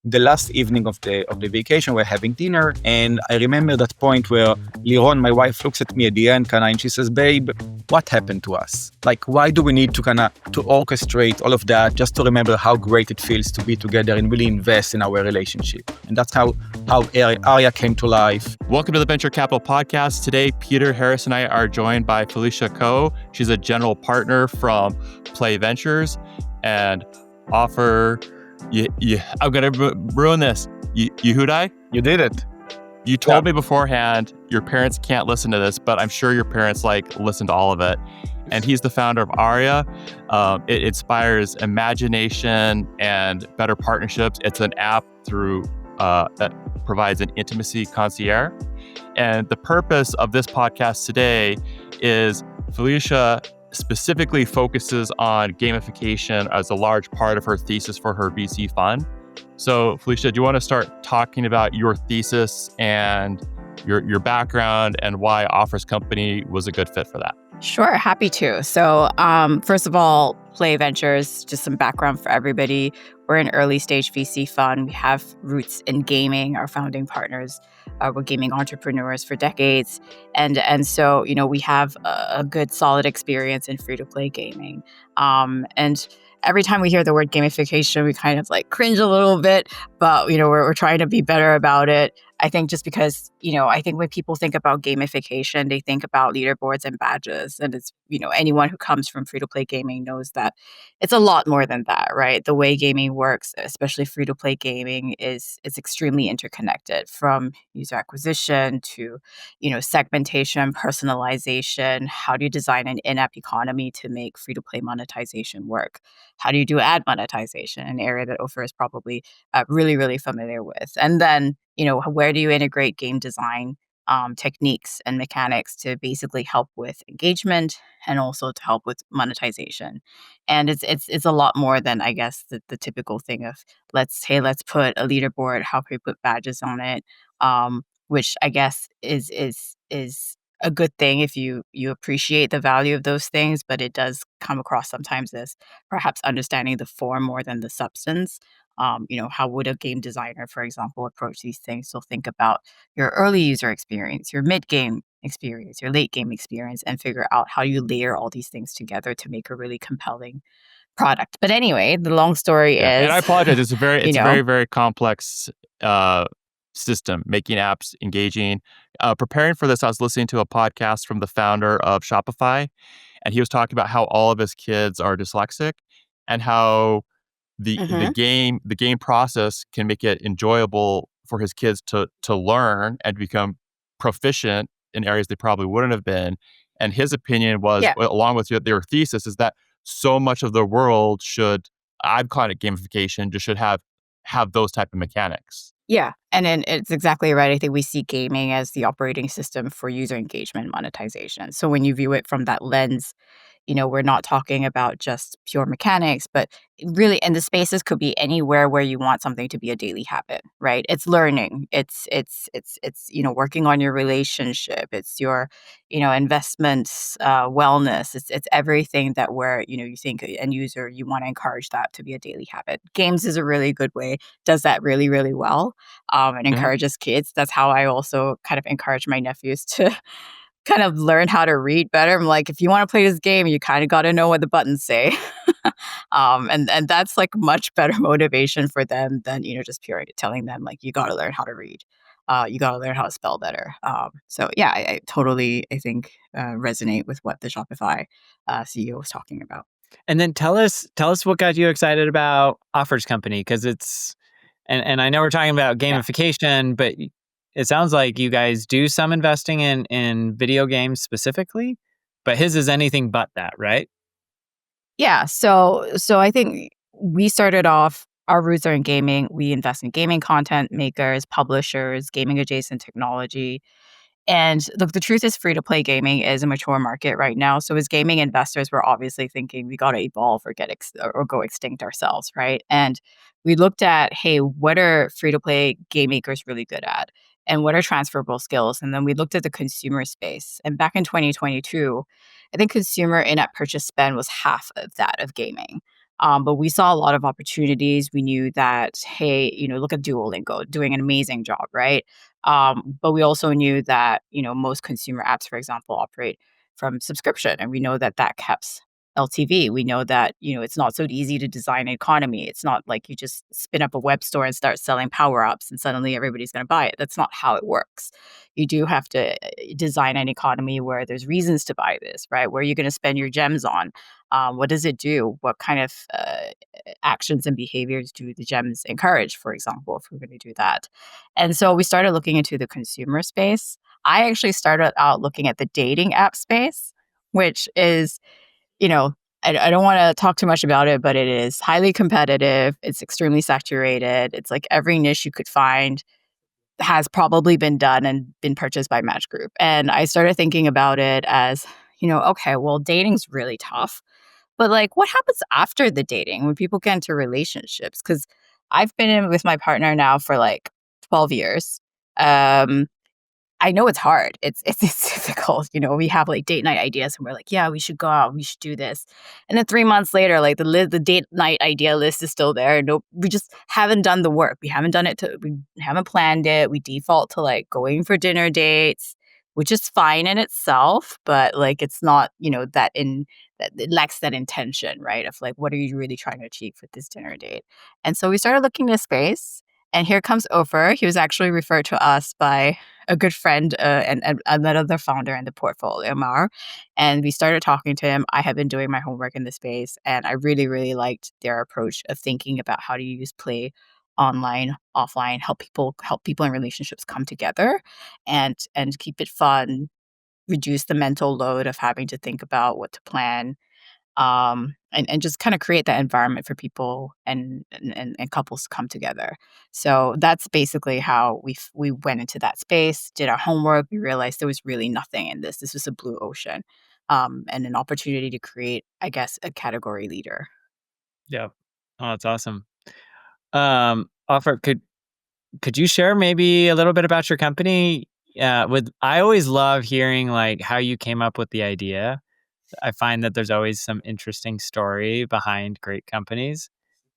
the last evening of the vacation, we're having dinner, and I remember that point where Liron, my wife, looks at me at the end, and she says, "Babe, what happened to us? Like, why do we need to to orchestrate all of that just to remember how great it feels to be together and really invest in our relationship?" And that's how ARYA came to life. Welcome to the Venture Capital Podcast. Today, Peter Harris and I are joined by Phylicia Koh. She's a general partner from Play Ventures and offer. I'm going to ruin this. Yehudai? You did it. You told me beforehand your parents can't listen to this, but I'm sure your parents listen to all of it. And he's the founder of ARYA. It inspires imagination and better partnerships. It's an app that provides an intimacy concierge. And the purpose of this podcast today is Phylicia specifically focuses on gamification as a large part of her thesis for her VC fund. So Phylicia, do you want to start talking about your thesis and your background and why Offers Company was a good fit for that? Sure, happy to. So first of all, Play Ventures, just some background for everybody. We're an early stage VC fund. We have roots in gaming. Our founding partners were gaming entrepreneurs for decades. And so, we have a good solid experience in free-to-play gaming. And every time we hear the word gamification, we kind of cringe a little bit, but we're trying to be better about it. I think just because, I think when people think about gamification, they think about leaderboards and badges. And it's, anyone who comes from free-to-play gaming knows that it's a lot more than that, right? The way gaming works, especially free-to-play gaming, it's extremely interconnected, from user acquisition to, segmentation, personalization. How do you design an in-app economy to make free-to-play monetization work? How do you do ad monetization, an area that Ofer is probably really, really familiar with? And then, where do you integrate game design techniques and mechanics to basically help with engagement and also to help with monetization? And it's a lot more than, I guess, the typical thing of let's put a leaderboard. How can we put badges on it? Which I guess is a good thing if you appreciate the value of those things, but it does come across sometimes as perhaps understanding the form more than the substance. How would a game designer, for example, approach these things? So think about your early user experience, your mid-game experience, your late-game experience, and figure out how you layer all these things together to make a really compelling product. But anyway, the long story is... And I apologize, it's a very, very complex system, making apps engaging. Preparing for this, I was listening to a podcast from the founder of Shopify, and he was talking about how all of his kids are dyslexic and how the game process can make it enjoyable for his kids to learn and become proficient in areas they probably wouldn't have been. And his opinion was, along with their thesis, is that so much of the world should, I've called it gamification, just should have those type of mechanics. Yeah. And then it's exactly right. I think we see gaming as the operating system for user engagement and monetization. So when you view it from that lens, we're not talking about just pure mechanics, but really, and the spaces could be anywhere where you want something to be a daily habit, right? It's learning. It's working on your relationship. It's your, investments, wellness. It's everything that where, you think end user, you want to encourage that to be a daily habit. Games is a really good way, does that really, really well, and encourages kids. That's how I also kind of encourage my nephews to kind of learn how to read better. I'm like, if you want to play this game, you kind of got to know what the buttons say. And that's much better motivation for them than, just pure telling them you got to learn how to read. You got to learn how to spell better. So yeah, I totally, I think, resonate with what the Shopify CEO was talking about. And then tell us what got you excited about Offers Company, because it's, and I know we're talking about gamification, but it sounds like you guys do some investing in video games specifically, but his is anything but that, right? Yeah. So I think we started off, our roots are in gaming. We invest in gaming content makers, publishers, gaming adjacent technology. And look, the truth is free-to-play gaming is a mature market right now. So as gaming investors, we're obviously thinking we got to evolve or or go extinct ourselves, right? And we looked at, hey, what are free-to-play game makers really good at? And what are transferable skills? And then we looked at the consumer space. And back in 2022, I think consumer in-app purchase spend was half of that of gaming. But we saw a lot of opportunities. We knew that, hey, look at Duolingo doing an amazing job, right? But we also knew that, most consumer apps, for example, operate from subscription, and we know that that caps LTV. We know that, it's not so easy to design an economy. It's not like you just spin up a web store and start selling power ups and suddenly everybody's going to buy it. That's not how it works. You do have to design an economy where there's reasons to buy this, right? Where you're going to spend your gems on. What does it do? What kind of actions and behaviors do the gems encourage, for example, if we're going to do that? And so we started looking into the consumer space. I actually started out looking at the dating app space, which is, you know, I don't want to talk too much about it, but it is highly competitive. It's extremely saturated. It's like every niche you could find has probably been done and been purchased by Match Group. And I started thinking about it as, okay, well, dating's really tough. But like, what happens after the dating when people get into relationships? Because I've been in with my partner now for like 12 years. I know it's hard. It's difficult. We have like date night ideas, and we're like, yeah, we should go out, we should do this. And then 3 months later, like the date night idea list is still there. No, we just haven't done the work. We haven't done it. We haven't planned it. We default to like going for dinner dates, which is fine in itself, but like it's not that it lacks that intention, right? Of like, what are you really trying to achieve with this dinner date? And so we started looking at space. And here comes Ofer. He was actually referred to us by a good friend and another founder in the portfolio, Mar. And we started talking to him. I have been doing my homework in the space, and I really, really liked their approach of thinking about how to use play online, offline, help people in relationships come together and keep it fun, reduce the mental load of having to think about what to plan, and just kind of create that environment for people and couples to come together. So that's basically how we went into that space, did our homework. We realized there was really nothing in this. This was a blue ocean, and an opportunity to create, I guess, a category leader. Yeah. Oh, that's awesome. Offer, could you share maybe a little bit about your company? I always love hearing like how you came up with the idea. I find that there's always some interesting story behind great companies.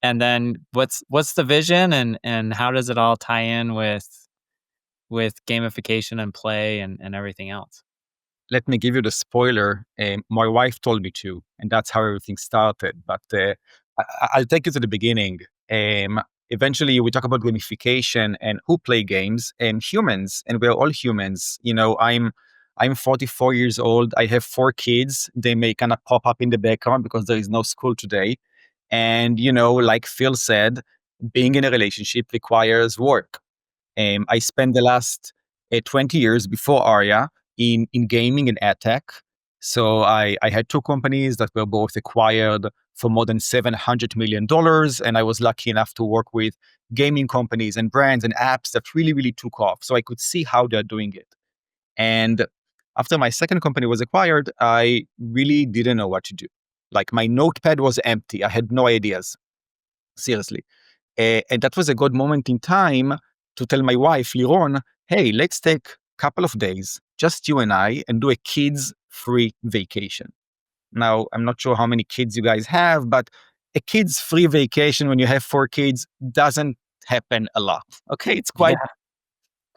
And then what's the vision and how does it all tie in with gamification and play and everything else? Let me give you the spoiler. My wife told me to, and that's how everything started. But I'll take you to the beginning. Eventually, we talk about gamification and who play games, and humans, and we're all humans. I'm 44 years old. I have 4 kids. They may kind of pop up in the background because there is no school today. And like Phil said, being in a relationship requires work. I spent the last 20 years before ARYA in gaming and ad tech. So I had 2 companies that were both acquired for more than $700 million. And I was lucky enough to work with gaming companies and brands and apps that really, really took off. So I could see how they're doing it. And after my second company was acquired, I really didn't know what to do. Like my notepad was empty. I had no ideas. Seriously. And that was a good moment in time to tell my wife, Liron, hey, let's take a couple of days, just you and I, and do a kids-free vacation. Now, I'm not sure how many kids you guys have, but a kids-free vacation when you have 4 kids doesn't happen a lot. Okay, it's quite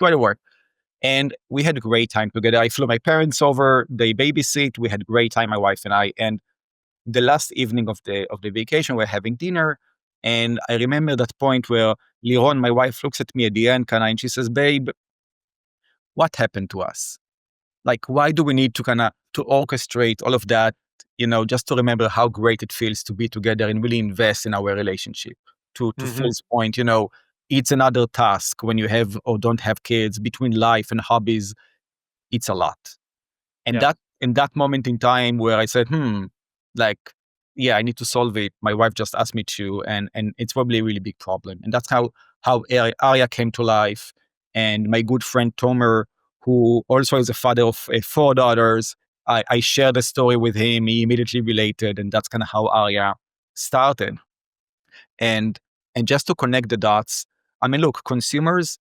a work. And we had a great time together. I flew my parents over, they babysit, we had a great time, my wife and I. And the last evening of the vacation, we're having dinner. And I remember that point where Liron, my wife, looks at me at the end, and she says, babe, what happened to us? Like, why do we need to to orchestrate all of that, just to remember how great it feels to be together and really invest in our relationship? To Phil's point, it's another task when you have or don't have kids. Between life and hobbies, it's a lot. And that in that moment in time where I said, like, yeah, I need to solve it. My wife just asked me to, and it's probably a really big problem. And that's how ARYA came to life. And my good friend Tomer, who also is a father of 4 daughters, I shared the story with him. He immediately related, and that's kind of how ARYA started. And just to connect the dots, I mean, look, consumers,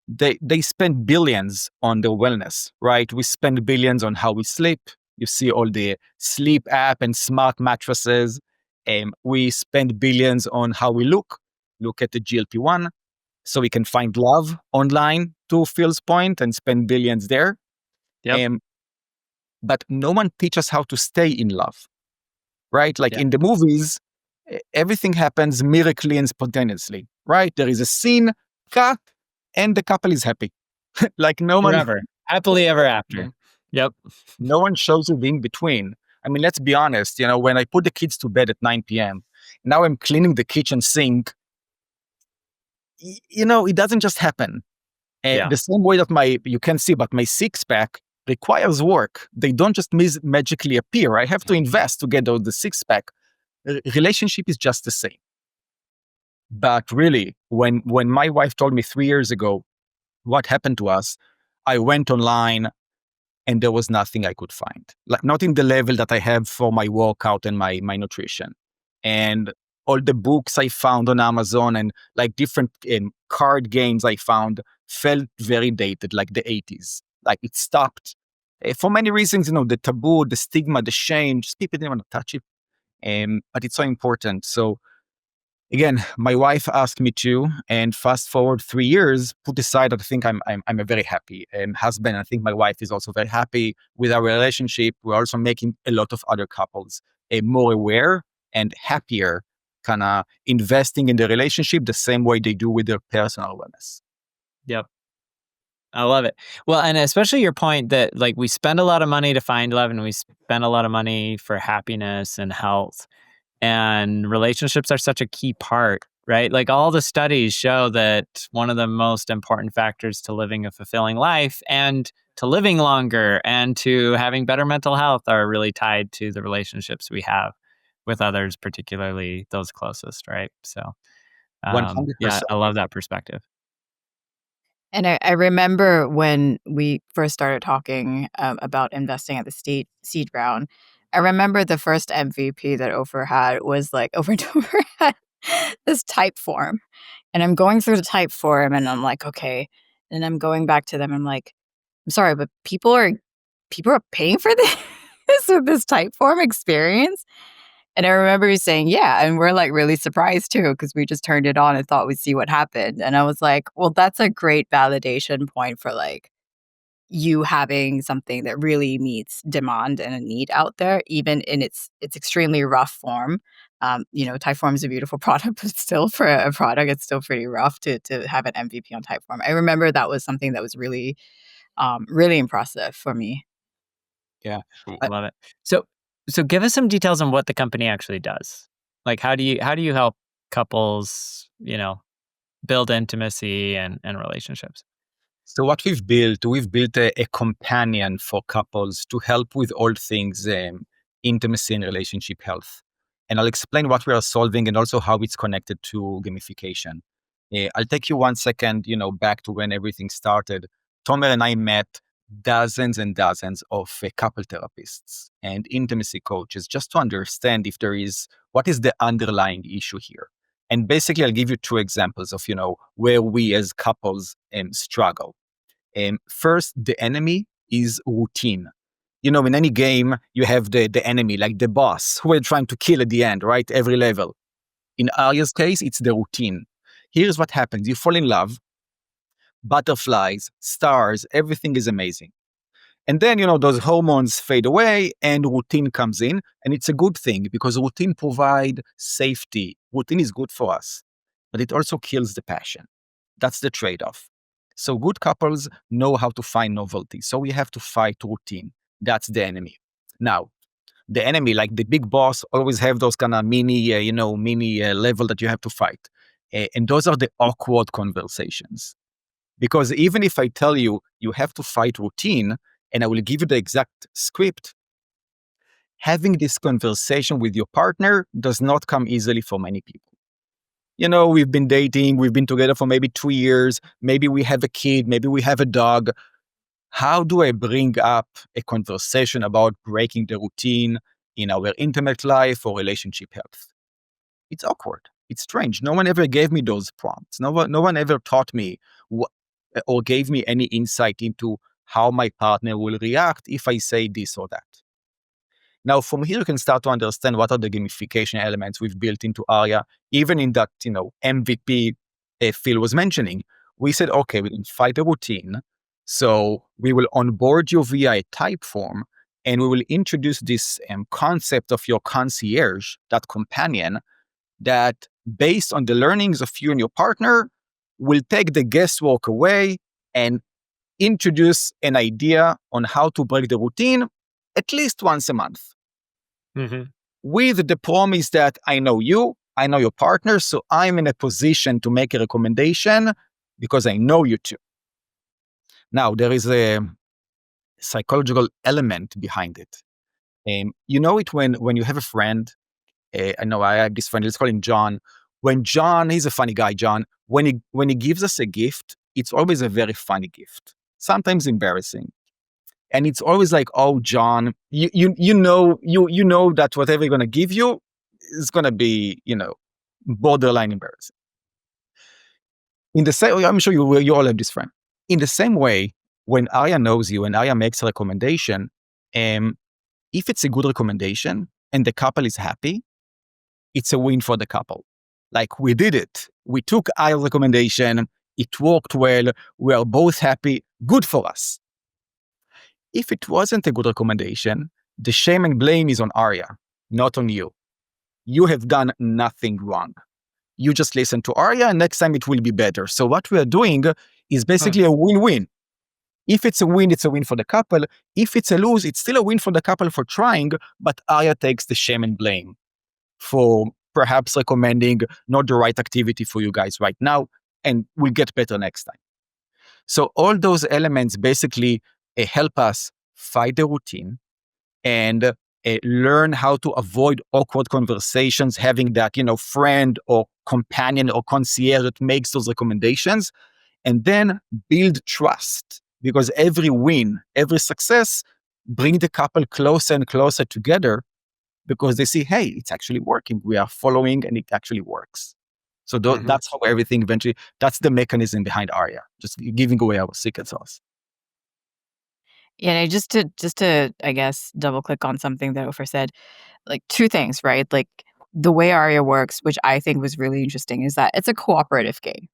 they spend billions on their wellness, right? We spend billions on how we sleep. You see all the sleep app and smart mattresses. We spend billions on how we look. Look at the GLP-1. So we can find love online, to Phil's point, and spend billions there. Yep. But no one teaches how to stay in love, right? Like Yeah. in the movies, everything happens miraculously and spontaneously, right? There is a scene, cut, and the couple is happy. Like no one, Forever. Happily ever after. Yep. no one shows you the in between. I mean, let's be honest, when I put the kids to bed at 9 p.m., now I'm cleaning the kitchen sink. It doesn't just happen. Yeah. The same way that you can see, but my six-pack requires work. They don't just magically appear. I have to invest to get the six-pack. Relationship is just the same. But really, when my wife told me 3 years ago what happened to us, I went online and there was nothing I could find. Like not in the level that I have for my workout and my nutrition. And all the books I found on Amazon and like different card games I found felt very dated, like the 80s. Like it stopped. For many reasons, the taboo, the stigma, the shame, just people didn't want to touch it. But it's so important. So again, my wife asked me to, and fast forward 3 years, put aside that I think I'm a very happy husband. I think my wife is also very happy with our relationship. We're also making a lot of other couples more aware and happier, kind of investing in the relationship the same way they do with their personal wellness. Yep. I love it. Well, and especially your point that like we spend a lot of money to find love and we spend a lot of money for happiness and health. And relationships are such a key part, right? Like all the studies show that one of the most important factors to living a fulfilling life and to living longer and to having better mental health are really tied to the relationships we have with others, particularly those closest, right? So, 100%. yeah, I love that perspective. And I remember when we first started talking about investing at the seed round, I remember the first MVP that Ofer had was like over and over had this Typeform. And I'm going through the Typeform and I'm like, okay. And I'm going back to them. I'm like, I'm sorry, but people are paying for this with this Typeform experience. And I remember you saying, yeah, and we're like really surprised too, because we just turned it on and thought we'd see what happened. And I was like, well, that's a great validation point for like you having something that really meets demand and a need out there, even in its extremely rough form. Typeform is a beautiful product, but still for a product, it's still pretty rough to have an MVP on Typeform. I remember that was something that was really, really impressive for me. Yeah. I love it. So give us some details on what the company actually does. Like how do you help couples, build intimacy and relationships? So what we've built a companion for couples to help with all things intimacy and relationship health. And I'll explain what we are solving and also how it's connected to gamification. I'll take you 1 second, back to when everything started. Tomer and I met dozens and dozens of couple therapists and intimacy coaches just to understand what is the underlying issue here. And basically, I'll give you 2 examples of, where we as couples struggle. First, the enemy is routine. In any game, you have the enemy, like the boss, who we're trying to kill at the end, right? Every level. In Arya's case, it's the routine. Here's what happens. You fall in love, butterflies, stars, everything is amazing. And then, those hormones fade away and routine comes in. And it's a good thing because routine provides safety. Routine is good for us, but it also kills the passion. That's the trade-off. So good couples know how to find novelty. So we have to fight routine. That's the enemy. Now, the enemy, like the big boss, always have those kind of mini level that you have to fight. And those are the awkward conversations. Because even if I tell you, you have to fight routine, and I will give you the exact script, having this conversation with your partner does not come easily for many people. We've been dating, we've been together for maybe 2 years, maybe we have a kid, maybe we have a dog. How do I bring up a conversation about breaking the routine in our intimate life or relationship health? It's awkward. It's strange. No one ever gave me those prompts. No one ever taught me or gave me any insight into how my partner will react if I say this or that. Now, from here, you can start to understand what are the gamification elements we've built into ARYA, even in that, MVP Phil was mentioning. We said, okay, we can find a routine. So we will onboard you via a Typeform, and we will introduce this concept of your concierge, that companion, that based on the learnings of you and your partner, will take the guesswork away and introduce an idea on how to break the routine at least once a month. Mm-hmm. With the promise that I know you, I know your partner, so I'm in a position to make a recommendation because I know you too. Now, there is a psychological element behind it. You know it when you have a friend. I know I have this friend, let's call him John. When John, he's a funny guy, John, when he gives us a gift, it's always a very funny gift, sometimes embarrassing. And it's always like, oh, John, you know that whatever you're going to give you is going to be, borderline embarrassing. In the same, I'm sure you all have this friend. In the same way, when ARYA knows you and ARYA makes a recommendation, if it's a good recommendation and the couple is happy, it's a win for the couple. Like, we did it. We took ARYA's recommendation. It worked well. We are both happy. Good for us. If it wasn't a good recommendation, the shame and blame is on ARYA, not on you. You have done nothing wrong. You just listen to ARYA, and next time it will be better. So what we are doing is basically a win-win. If it's a win, it's a win for the couple. If it's a lose, it's still a win for the couple for trying, but ARYA takes the shame and blame for perhaps recommending not the right activity for you guys right now, and we'll get better next time. So all those elements basically help us fight the routine and learn how to avoid awkward conversations, having that, friend or companion or concierge that makes those recommendations, and then build trust, because every win, every success bring the couple closer and closer together, because they see, hey, it's actually working. We are following and it actually works. So that's how everything eventually, that's the mechanism behind ARYA, just giving away our secret sauce. Yeah, and just to I guess double click on something that Ofer said, like two things, right? Like the way ARYA works, which I think was really interesting, is that it's a cooperative game.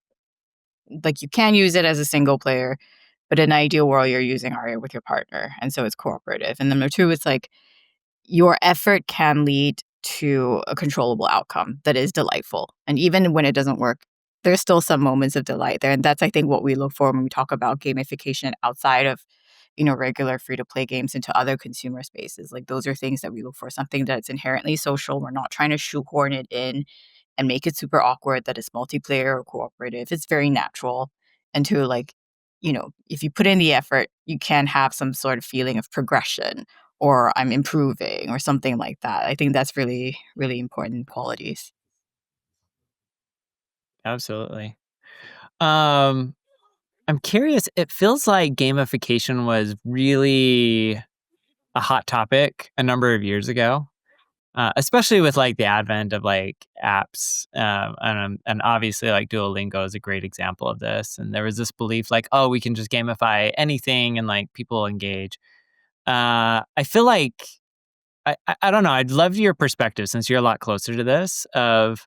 Like you can use it as a single player, but in an ideal world, you're using ARYA with your partner, and so it's cooperative. And number two, it's like your effort can lead to a controllable outcome that is delightful. And even when it doesn't work, there's still some moments of delight there. And that's, I think, what we look for when we talk about gamification outside of, regular free-to-play games into other consumer spaces. Like those are things that we look for, something that's inherently social. We're not trying to shoehorn it in and make it super awkward that it's multiplayer or cooperative. It's very natural. And to if you put in the effort, you can have some sort of feeling of progression or I'm improving or something like that. I think that's really, really important qualities. Absolutely. I'm curious, it feels like gamification was really a hot topic a number of years ago, especially with like the advent of like apps. And obviously like Duolingo is a great example of this. And there was this belief like, oh, we can just gamify anything and like people engage. I feel like, I don't know, I'd love your perspective since you're a lot closer to this of,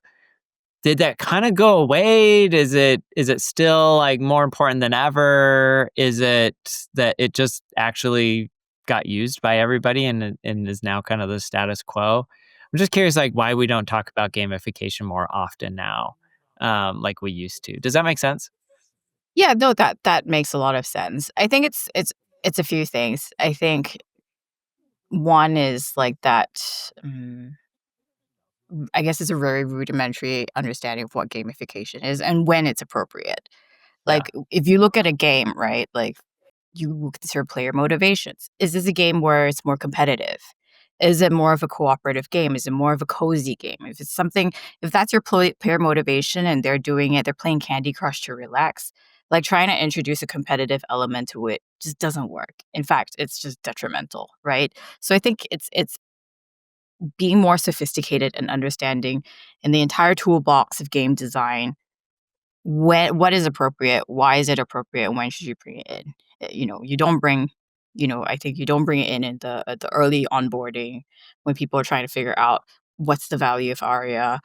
did that kind of go away? Is it still like more important than ever? Is it that it just actually got used by everybody and is now kind of the status quo? I'm just curious, like why we don't talk about gamification more often now, like we used to. Does that make sense? Yeah, no, that makes a lot of sense. I think it's a few things. I think one is like that. I guess it's a very rudimentary understanding of what gamification is and when it's appropriate. Like if you look at a game, right? Like you consider player motivations. Is this a game where it's more competitive? Is it more of a cooperative game? Is it more of a cozy game? If it's something, if that's your player motivation and they're doing it, they're playing Candy Crush to relax. Like trying to introduce a competitive element to it just doesn't work. In fact, it's just detrimental, right? So I think it's being more sophisticated and understanding in the entire toolbox of game design what is appropriate, why is it appropriate, and when should you bring it in. You don't bring I think you don't bring it in the early onboarding when people are trying to figure out what's the value of ARYA,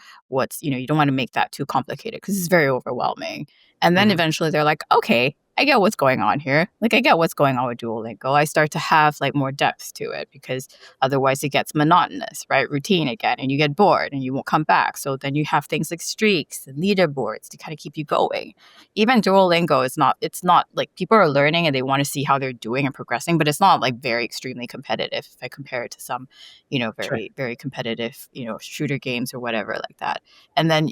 you don't want to make that too complicated because it's very overwhelming. And then eventually they're like, okay, I get what's going on here. Like, I get what's going on with Duolingo. I start to have like more depth to it because otherwise it gets monotonous, right? Routine again, and you get bored and you won't come back. So then you have things like streaks and leaderboards to kind of keep you going. Even Duolingo it's not like people are learning and they want to see how they're doing and progressing, but it's not like very extremely competitive if I compare it to some, very, very competitive, shooter games or whatever like that. And then,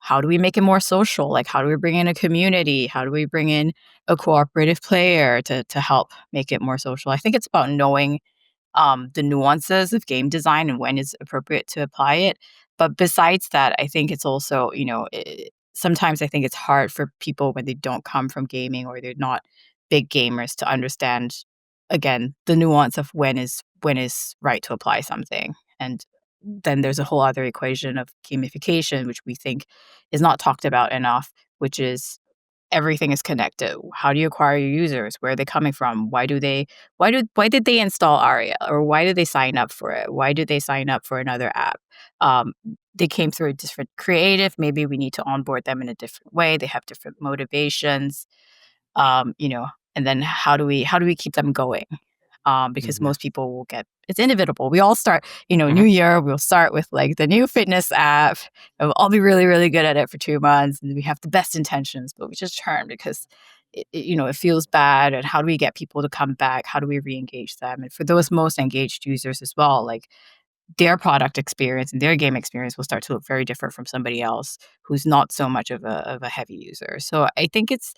how do we make it more social? Like, how do we bring in a community? How do we bring in a cooperative player to help make it more social? I think it's about knowing the nuances of game design and when it's appropriate to apply it. But besides that, I think it's also, sometimes I think it's hard for people when they don't come from gaming or they're not big gamers to understand, again, the nuance of when is right to apply something. And then there's a whole other equation of gamification, which we think is not talked about enough, which is everything is connected. How do you acquire your users? Where are they coming from? Why did they install ARYA, or why did they sign up for it? Why did they sign up for another app? They came through a different creative. Maybe we need to onboard them in a different way. They have different motivations. um, you know, and then how do we keep them going? Because most people will it's inevitable. We all start, new year, we'll start with like the new fitness app and we'll all be really, really good at it for 2 months. And we have the best intentions, but we just turn because it feels bad. And how do we get people to come back? How do we re-engage them? And for those most engaged users as well, like their product experience and their game experience will start to look very different from somebody else who's not so much of a heavy user. So I think it's,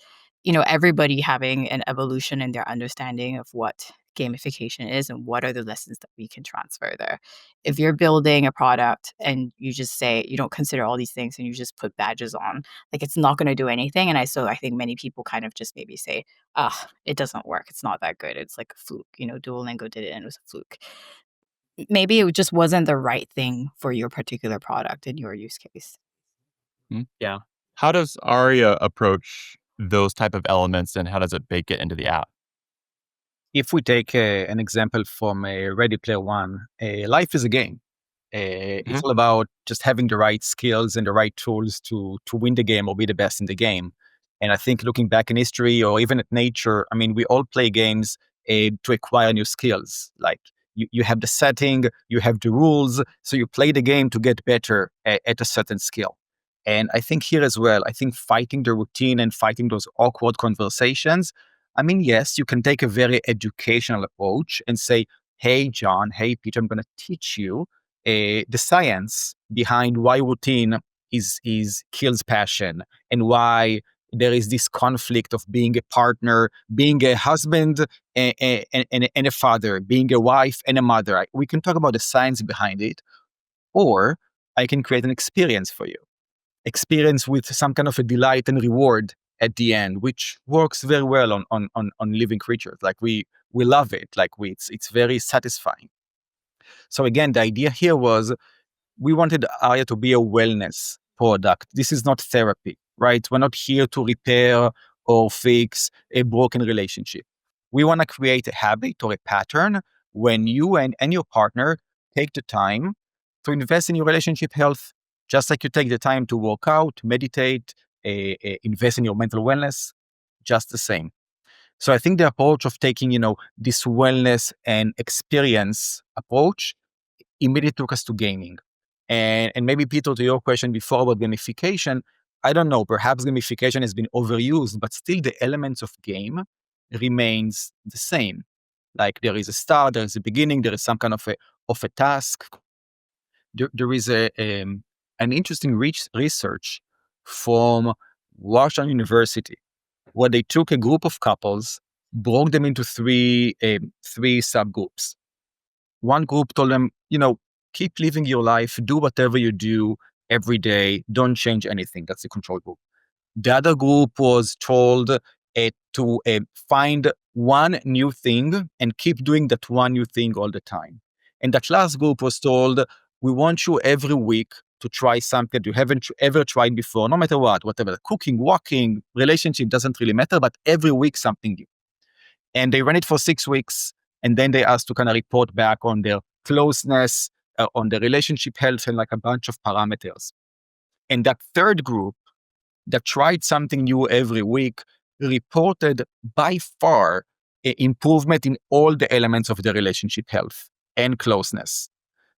everybody having an evolution in their understanding of what gamification is and what are the lessons that we can transfer there. If you're building a product and you just say you don't consider all these things and you just put badges on, like it's not going to do anything. And I think many people kind of just maybe say, it doesn't work. It's not that good. It's like a fluke. Duolingo did it and it was a fluke. Maybe it just wasn't the right thing for your particular product and your use case. Yeah. How does ARYA approach those type of elements, and how does it bake it into the app? If we take an example from Ready Player One, life is a game. It's all about just having the right skills and the right tools to win the game or be the best in the game. And I think looking back in history or even at nature, I mean, we all play games to acquire new skills. Like you have the setting, you have the rules, so you play the game to get better at a certain skill. And I think here as well, I think fighting the routine and fighting those awkward conversations. I mean, yes, you can take a very educational approach and say, hey, John, hey, Peter, I'm going to teach you the science behind why routine is kills passion and why there is this conflict of being a partner, being a husband and a father, being a wife and a mother. We can talk about the science behind it, or I can create an experience for you. Experience with some kind of a delight and reward at the end, which works very well on living creatures. Like we love it. Like it's very satisfying. So again, the idea here was we wanted ARYA to be a wellness product. This is not therapy, right? We're not here to repair or fix a broken relationship. We want to create a habit or a pattern when you and your partner take the time to invest in your relationship health, just like you take the time to work out, meditate, invest in your mental wellness, just the same. So I think the approach of taking, this wellness and experience approach immediately took us to gaming. And maybe, Peter, to your question before about gamification, I don't know, perhaps gamification has been overused, but still the elements of game remains the same. Like there is a start, there is a beginning, there is some kind of a task. There is an interesting research from Washington University where they took a group of couples, broke them into three subgroups. One group told them, keep living your life, do whatever you do every day, don't change anything. That's the control group. The other group was told to find one new thing and keep doing that one new thing all the time. And that last group was told, we want you every week to try something that you haven't ever tried before, no matter what, whatever, cooking, walking, relationship, doesn't really matter, but every week something new. And they ran it for 6 weeks. And then they asked to kind of report back on their closeness, on the relationship health, and like a bunch of parameters. And that third group that tried something new every week reported by far improvement in all the elements of the relationship health and closeness.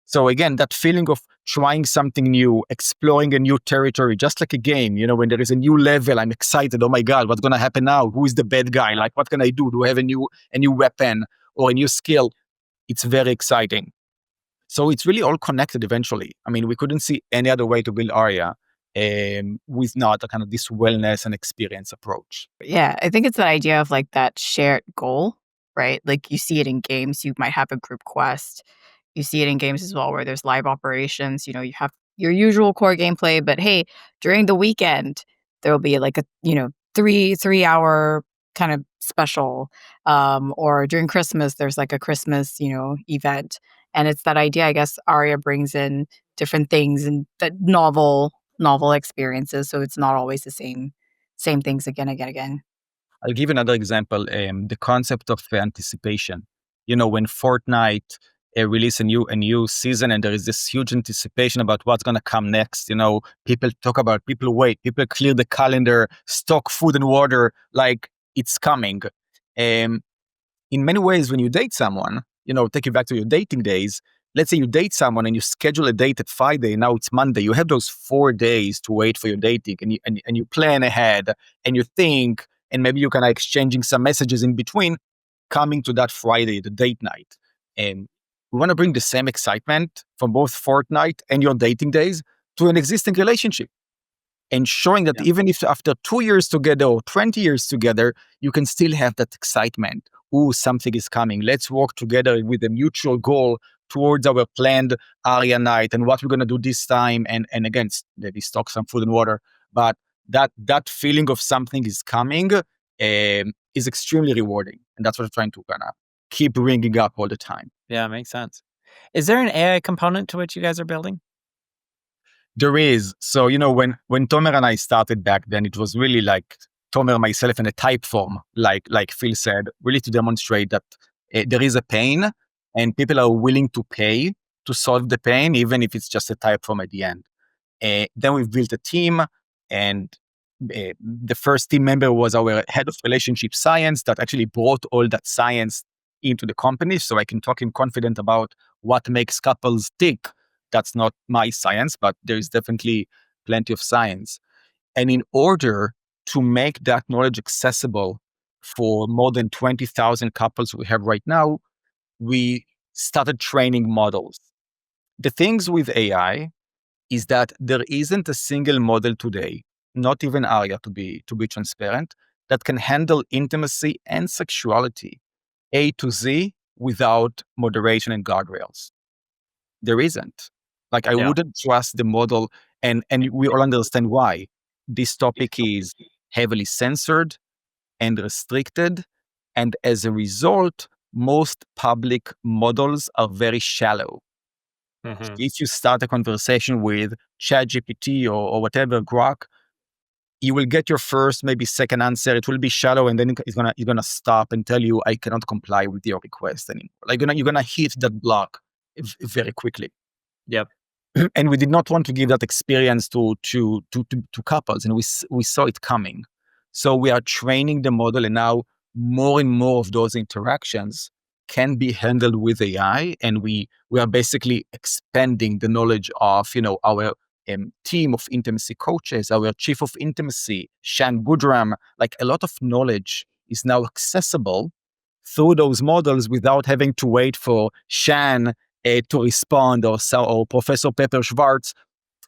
So again, that feeling of trying something new, exploring a new territory, just like a game, when there is a new level, I'm excited. Oh my God, what's going to happen now? Who is the bad guy? Like, what can I do? Do I have a new weapon or a new skill? It's very exciting. So it's really all connected eventually. I mean, we couldn't see any other way to build ARYA with not a kind of this wellness and experience approach. Yeah, I think it's the idea of like that shared goal, right? Like you see it in games, you might have a group quest. You see it in games as well where there's live operations, you have your usual core gameplay, but hey, during the weekend, there'll be like a, 3 hour kind of special. Or during Christmas, there's like a Christmas, event. And it's that idea, I guess, ARYA brings in different things and that novel experiences. So it's not always the same things again. I'll give another example. The concept of anticipation. When Fortnite release a new season, and there is this huge anticipation about what's going to come next. People talk about, people wait, people clear the calendar, stock food and water, like it's coming. In many ways, when you date someone, take you back to your dating days. Let's say you date someone and you schedule a date at Friday. Now it's Monday. You have those 4 days to wait for your dating, and you plan ahead and you think, and maybe you're kind of exchanging some messages in between, coming to that Friday, the date night. And we want to bring the same excitement from both Fortnite and your dating days to an existing relationship. And showing that even if after 2 years together or 20 years together, you can still have that excitement. Ooh, something is coming. Let's work together with a mutual goal towards our planned ARYA night and what we're going to do this time. And again, maybe stock some food and water. But that feeling of something is coming is extremely rewarding. And that's what I'm trying to kind of keep bringing up all the time. Yeah, makes sense. Is there an AI component to what you guys are building? There is. So, when Tomer and I started back then, it was really like Tomer, myself, and a Typeform, like Phil said, really to demonstrate that there is a pain and people are willing to pay to solve the pain, even if it's just a Typeform at the end. Then we built a team, and the first team member was our head of relationship science that actually brought all that science into the company. So I can talk in confident about what makes couples tick. That's not my science, but there is definitely plenty of science. And in order to make that knowledge accessible for more than 20,000 couples we have right now, we started training models. The things with AI is that there isn't a single model today, not even ARYA to be transparent, that can handle intimacy and sexuality A to Z without moderation and guardrails. There isn't. Like, I wouldn't trust the model, and we all understand why. This topic is heavily censored and restricted, and as a result, most public models are very shallow. Mm-hmm. If you start a conversation with ChatGPT or whatever, Grok, you will get your first, maybe second answer. It will be shallow, and then it's gonna stop and tell you, I cannot comply with your request anymore. Like, you're gonna hit that block very quickly. Yep. And we did not want to give that experience to couples, and we saw it coming. So we are training the model, and now more and more of those interactions can be handled with AI, and we are basically expanding the knowledge of our team of intimacy coaches, our chief of intimacy, Shan Budram. Like, a lot of knowledge is now accessible through those models without having to wait for Shan to respond, or Professor Pepper Schwartz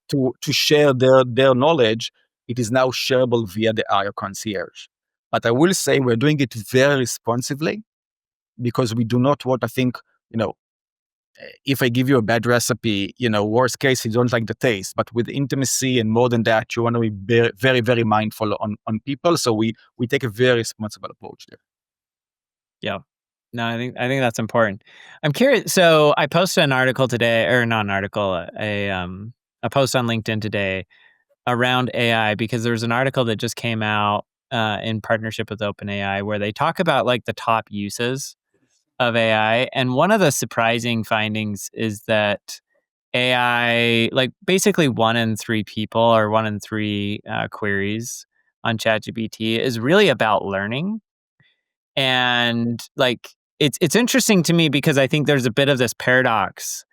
to share their knowledge. It is now shareable via the ARYA concierge. But I will say we're doing it very responsibly, because we do not want, I think, if I give you a bad recipe, worst case, you don't like the taste. But with intimacy and more than that, you want to be very, very, very mindful on people. So we take a very responsible approach there. Yeah. No, I think that's important. I'm curious. So I posted an article today, or not an article, a post on LinkedIn today around AI, because there was an article that just came out in partnership with OpenAI, where they talk about like the top uses of AI. And one of the surprising findings is that AI, like basically 1 in 3 people or 1 in 3 queries on ChatGPT is really about learning. And like it's interesting to me because I think there's a bit of this paradox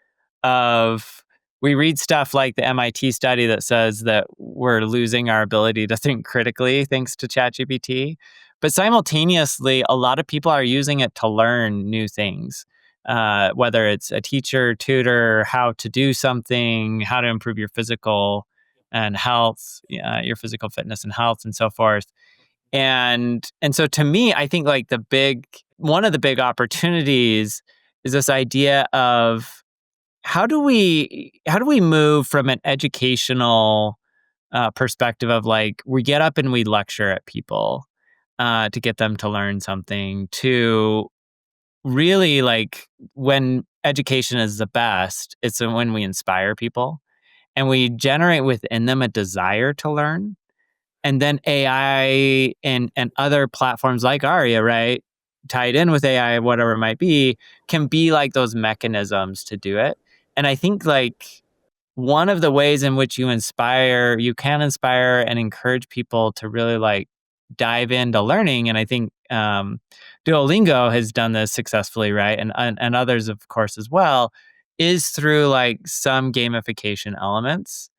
of we read stuff like the MIT study that says that we're losing our ability to think critically thanks to ChatGPT. But simultaneously, a lot of people are using it to learn new things, whether it's a teacher, tutor, how to do something, how to improve your physical and health, your physical fitness and health, and so forth. And so to me, I think like one of the big opportunities is this idea of how do we move from an educational perspective of like we get up and we lecture at people to get them to learn something, to really like when education is the best, it's when we inspire people and we generate within them a desire to learn. And then AI and other platforms like ARYA, right, tied in with AI, whatever it might be, can be like those mechanisms to do it. And I think like one of the ways in which you can inspire and encourage people to really like dive into learning. And I think Duolingo has done this successfully, right? And others, of course, as well, is through like some gamification elements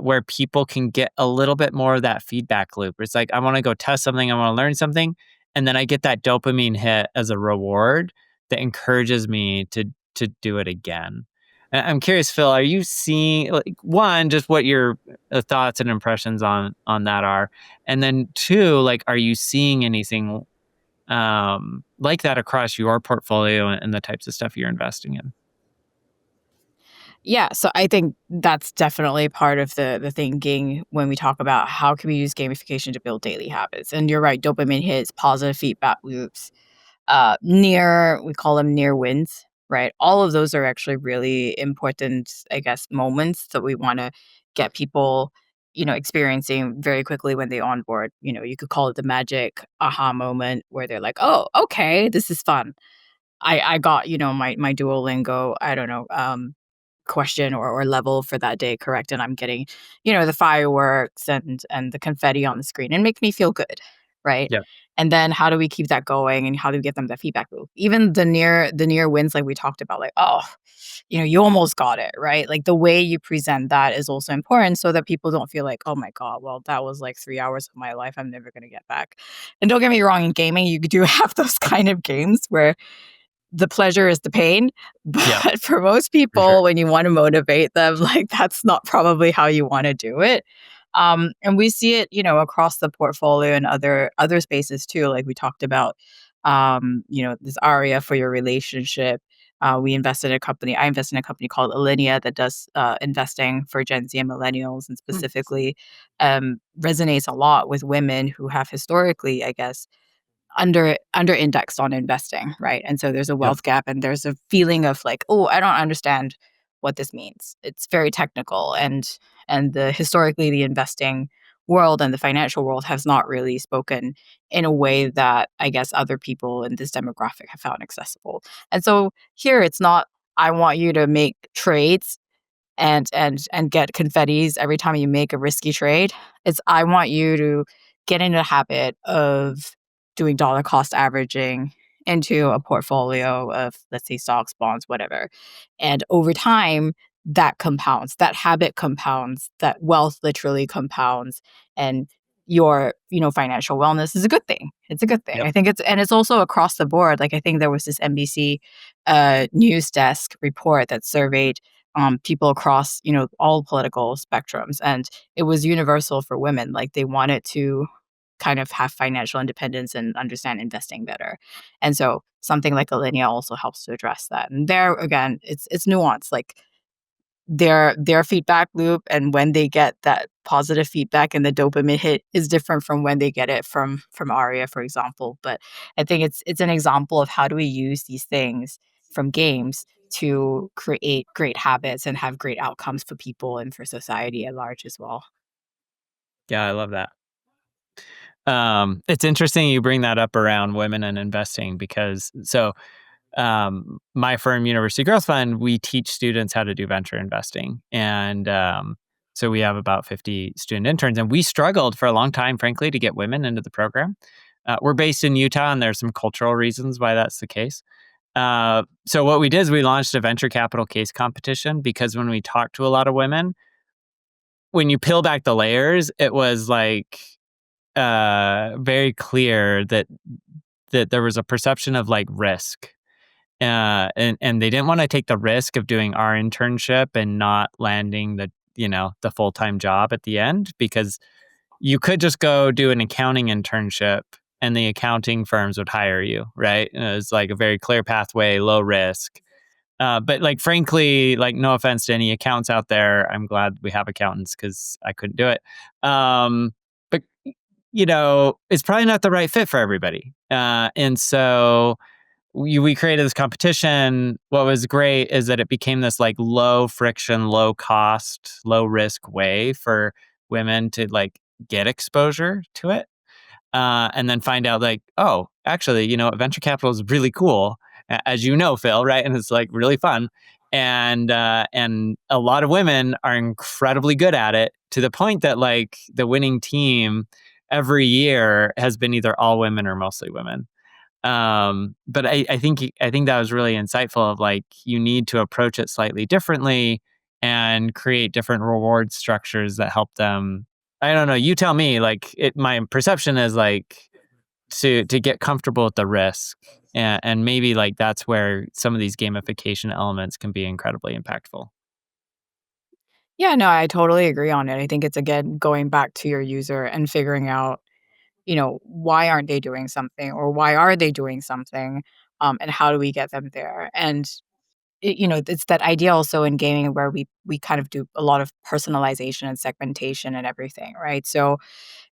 where people can get a little bit more of that feedback loop. It's like, I want to go test something, I want to learn something. And then I get that dopamine hit as a reward that encourages me to do it again. I'm curious, Phil, are you seeing like one, just what your thoughts and impressions on that are, and then two, like, are you seeing anything like that across your portfolio and the types of stuff you're investing in? Yeah, so I think that's definitely part of the thinking when we talk about how can we use gamification to build daily habits. And you're right, dopamine hits, positive feedback loops, we call them near wins, right? All of those are actually really important, I guess, moments that we want to get people, experiencing very quickly when they onboard. You could call it the magic aha moment where they're like, oh, okay, this is fun. I got, my Duolingo, I don't know, question or level for that day correct, and I'm getting, the fireworks and the confetti on the screen and make me feel good, right? Yeah. And then how do we keep that going and how do we get them that feedback loop? Even the near wins like we talked about, like, oh, you almost got it, right? Like the way you present that is also important so that people don't feel like, oh my God, well, that was like 3 hours of my life I'm never gonna get back. And don't get me wrong, in gaming, you do have those kind of games where the pleasure is the pain. Yeah, But for most for sure. people, when you want to motivate them, like that's not probably how you want to do it. And we see it, across the portfolio and other spaces too. Like we talked about, this ARYA for your relationship. We invest in a company. I invest in a company called Alinea that does investing for Gen Z and millennials, and specifically resonates a lot with women who have historically, I guess, under indexed on investing, right? And so there's a Yep. wealth gap and there's a feeling of like, oh, I don't understand what this means. It's very technical, and historically the investing world and the financial world has not really spoken in a way that I guess other people in this demographic have found accessible. And so here it's not, I want you to make trades and get confettis every time you make a risky trade. It's, I want you to get into the habit of doing dollar cost averaging into a portfolio of, let's say, stocks, bonds, whatever. And over time, that compounds, that habit compounds, that wealth literally compounds, and your, financial wellness is a good thing. It's a good thing. Yep. I think it's also across the board. Like I think there was this NBC news desk report that surveyed people across, all political spectrums, and it was universal for women. Like they wanted to kind of have financial independence and understand investing better. And so something like Alinea also helps to address that. And there again, it's nuanced. Like their feedback loop and when they get that positive feedback and the dopamine hit is different from when they get it from ARYA, for example. But I think it's an example of how do we use these things from games to create great habits and have great outcomes for people and for society at large as well. Yeah, I love that. It's interesting you bring that up around women and investing because my firm, University Growth Fund, we teach students how to do venture investing. And so we have about 50 student interns, and we struggled for a long time, frankly, to get women into the program. We're based in Utah, and there's some cultural reasons why that's the case. So what we did is we launched a venture capital case competition because when we talked to a lot of women, when you peel back the layers, it was like very clear that there was a perception of like risk. And they didn't want to take the risk of doing our internship and not landing the full-time job at the end, because you could just go do an accounting internship and the accounting firms would hire you, right? And it was like a very clear pathway, low risk. But like, frankly, like, no offense to any accountants out there, I'm glad we have accountants because I couldn't do it. But it's probably not the right fit for everybody. And so we created this competition. What was great is that it became this like low friction, low cost, low risk way for women to like get exposure to it. And then find out like, oh, actually, venture capital is really cool, as you know, Phil, right? And it's like really fun. And a lot of women are incredibly good at it, to the point that like the winning team every year has been either all women or mostly women. But I think that was really insightful of like, you need to approach it slightly differently and create different reward structures that help them. I don't know. You tell me. Like, my perception is like to get comfortable with the risk, and maybe like that's where some of these gamification elements can be incredibly impactful. Yeah, no, I totally agree on it. I think it's, again, going back to your user and figuring out, why aren't they doing something, or why are they doing something, and how do we get them there? And it's that idea also in gaming where we kind of do a lot of personalization and segmentation and everything, right? So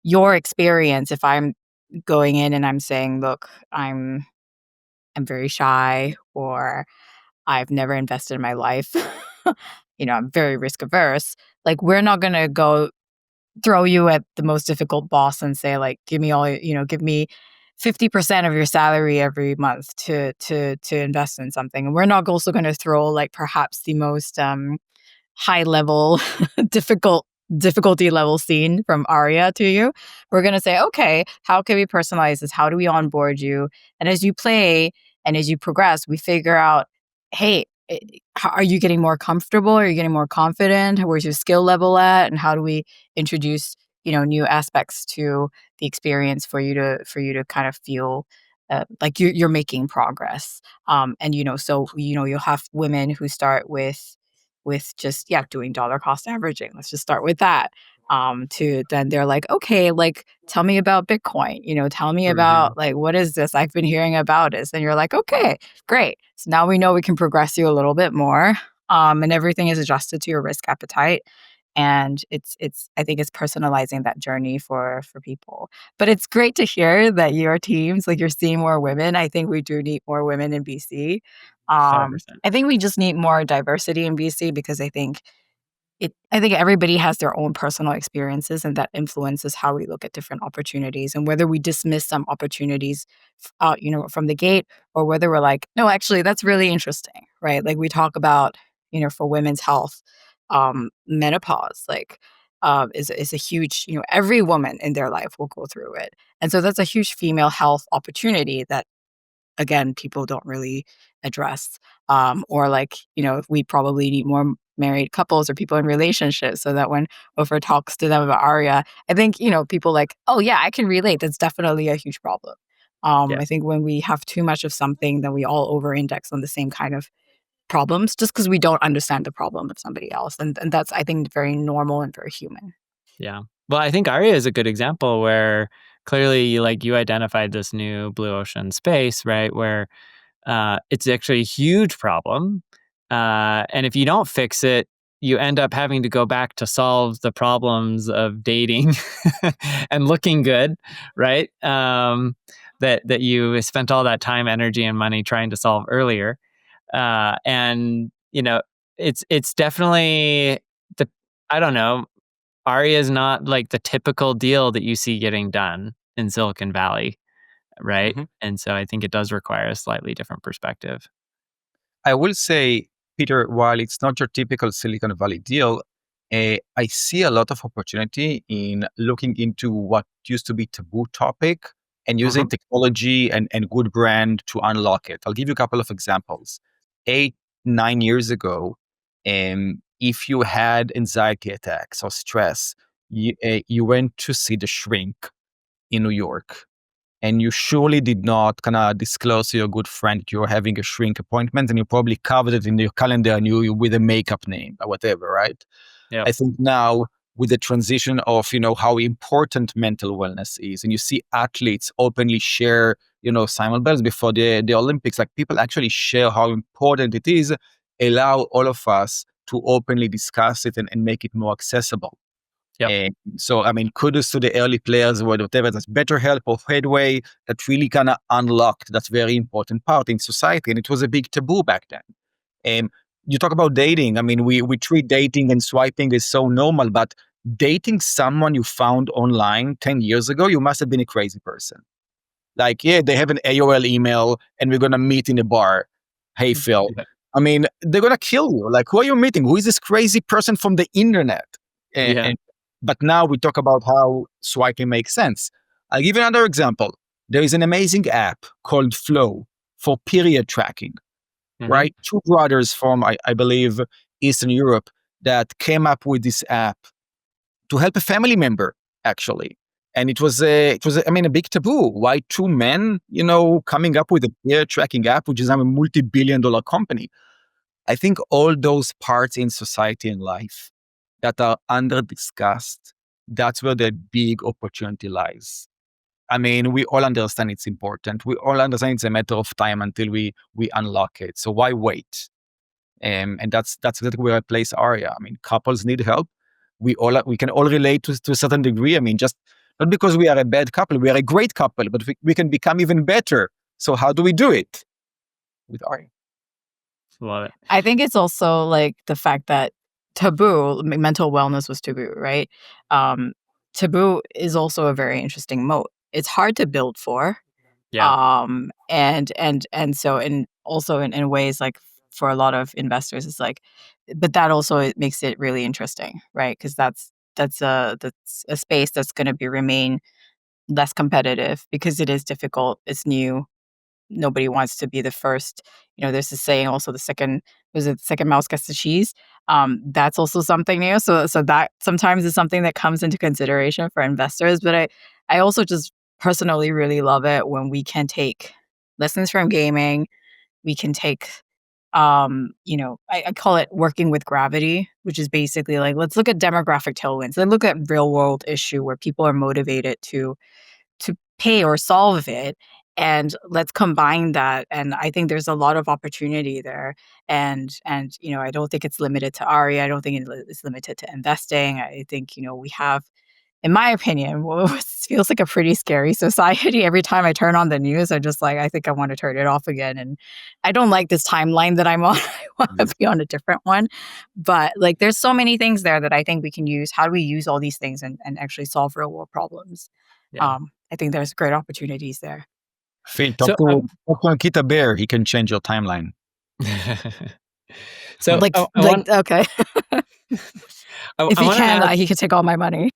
your experience, if I'm going in and I'm saying, look, I'm very shy, or I've never invested in my life, I'm very risk averse. Like, we're not gonna go throw you at the most difficult boss and say, like, give me 50% of your salary every month to invest in something. And we're not also going to throw like perhaps the most high level difficulty level scene from ARYA to you. We're going to say, okay, how can we personalize this? How do we onboard you? And as you play and as you progress, we figure out, hey, are you getting more comfortable? Are you getting more confident? Where's your skill level at? And how do we introduce new aspects to the experience for you to kind of feel like you're making progress. And so you'll have women who start with just doing dollar cost averaging. Let's just start with that. To then they're like, okay, like, tell me about Bitcoin. Tell me Mhm. about, like, what is this? I've been hearing about it. And you're like, okay, great. So now we know we can progress you a little bit more. And everything is adjusted to your risk appetite. And it's I think it's personalizing that journey for people. But it's great to hear that your teams, like, you're seeing more women. I think we do need more women in BC. 100%. I think we just need more diversity in BC, because I think everybody has their own personal experiences, and that influences how we look at different opportunities, and whether we dismiss some opportunities, from the gate, or whether we're like, no, actually, that's really interesting, right? Like, we talk about, for women's health, menopause, like, is a huge, every woman in their life will go through it. And so that's a huge female health opportunity that, again, people don't really address. Or like, we probably need more married couples or people in relationships, so that when Ofer talks to them about ARYA, I think, people like, oh yeah, I can relate. That's definitely a huge problem. Yeah. I think when we have too much of something, then we all over index on the same kind of problems just because we don't understand the problem of somebody else. And that's, I think, very normal and very human. Yeah. Well, I think ARYA is a good example where clearly, like, you identified this new blue ocean space, right? Where it's actually a huge problem. And if you don't fix it, you end up having to go back to solve the problems of dating and looking good, right? That you spent all that time, energy, and money trying to solve earlier. And it's definitely the I don't know. ARYA is not like the typical deal that you see getting done. in Silicon Valley, right? Mhm. And so I think it does require a slightly different perspective. I will say, Peter, while it's not your typical Silicon Valley deal, I see a lot of opportunity in looking into what used to be taboo topic and using technology and good brand to unlock it. I'll give you a couple of examples. 8, 9 years ago, if you had anxiety attacks or stress, you went to see the shrink in New York, and you surely did not kind of disclose to your good friend that you're having a shrink appointment, and you probably covered it in your calendar and you with a makeup name or whatever, right? Yeah. I think now with the transition of how important mental wellness is, and you see athletes openly share, Simon Bells before the Olympics, like people actually share how important it is, allow all of us to openly discuss it and make it more accessible. Yep. And so, I mean, kudos to the early players, whatever that's BetterHelp or Headway, that really kind of unlocked that very important part in society. And it was a big taboo back then. And you talk about dating. I mean, we treat dating and swiping as so normal, but dating someone you found online 10 years ago, you must have been a crazy person. Like, yeah, they have an AOL email and we're going to meet in a bar. Hey, Phil. Yeah. I mean, they're going to kill you. Like, who are you meeting? Who is this crazy person from the internet? Yeah. But now we talk about how swiping makes sense. I'll give you another example. There is an amazing app called Flow for period tracking, right? Two brothers from, I believe, Eastern Europe that came up with this app to help a family member, actually. And it was a big taboo. Why two men, coming up with a period tracking app, which is a multi-billion-dollar company? I think all those parts in society and life that are under discussed, that's where the big opportunity lies. I mean, we all understand it's important. We all understand it's a matter of time until we unlock it. So why wait? And that's exactly where I place ARYA. I mean, couples need help. We can all relate to a certain degree. I mean, just not because we are a bad couple, we are a great couple, but we can become even better. So how do we do it? With ARYA. Love it. I think it's also like the fact that taboo, mental wellness was taboo, right? Taboo is also a very interesting moat. It's hard to build for. Yeah. And so in ways like for a lot of investors, it's like, but that also it makes it really interesting, right? Because that's a space that's going to be remain less competitive because it is difficult. It's new. Nobody wants to be the first. There's this saying also, the second mouse gets the cheese. That's also something new. So that sometimes is something that comes into consideration for investors. But I also just personally really love it when we can take lessons from gaming. We can take, I call it working with gravity, which is basically like, let's look at demographic tailwinds. Let's look at real world issue where people are motivated to pay or solve it, and let's combine that. And I think there's a lot of opportunity there. And I don't think it's limited to ARIA. I don't think it's limited to investing. I think we have, in my opinion, what feels like a pretty scary society. Every time I turn on the news, I think I want to turn it off again. And I don't like this timeline that I'm on. I want to be on a different one. But like, there's so many things there that I think we can use. How do we use all these things and actually solve real world problems? Yeah. I think there's great opportunities there. Phil, So, talk to Akita Bear. He can change your timeline. So okay. If he can, ask, he can take all my money.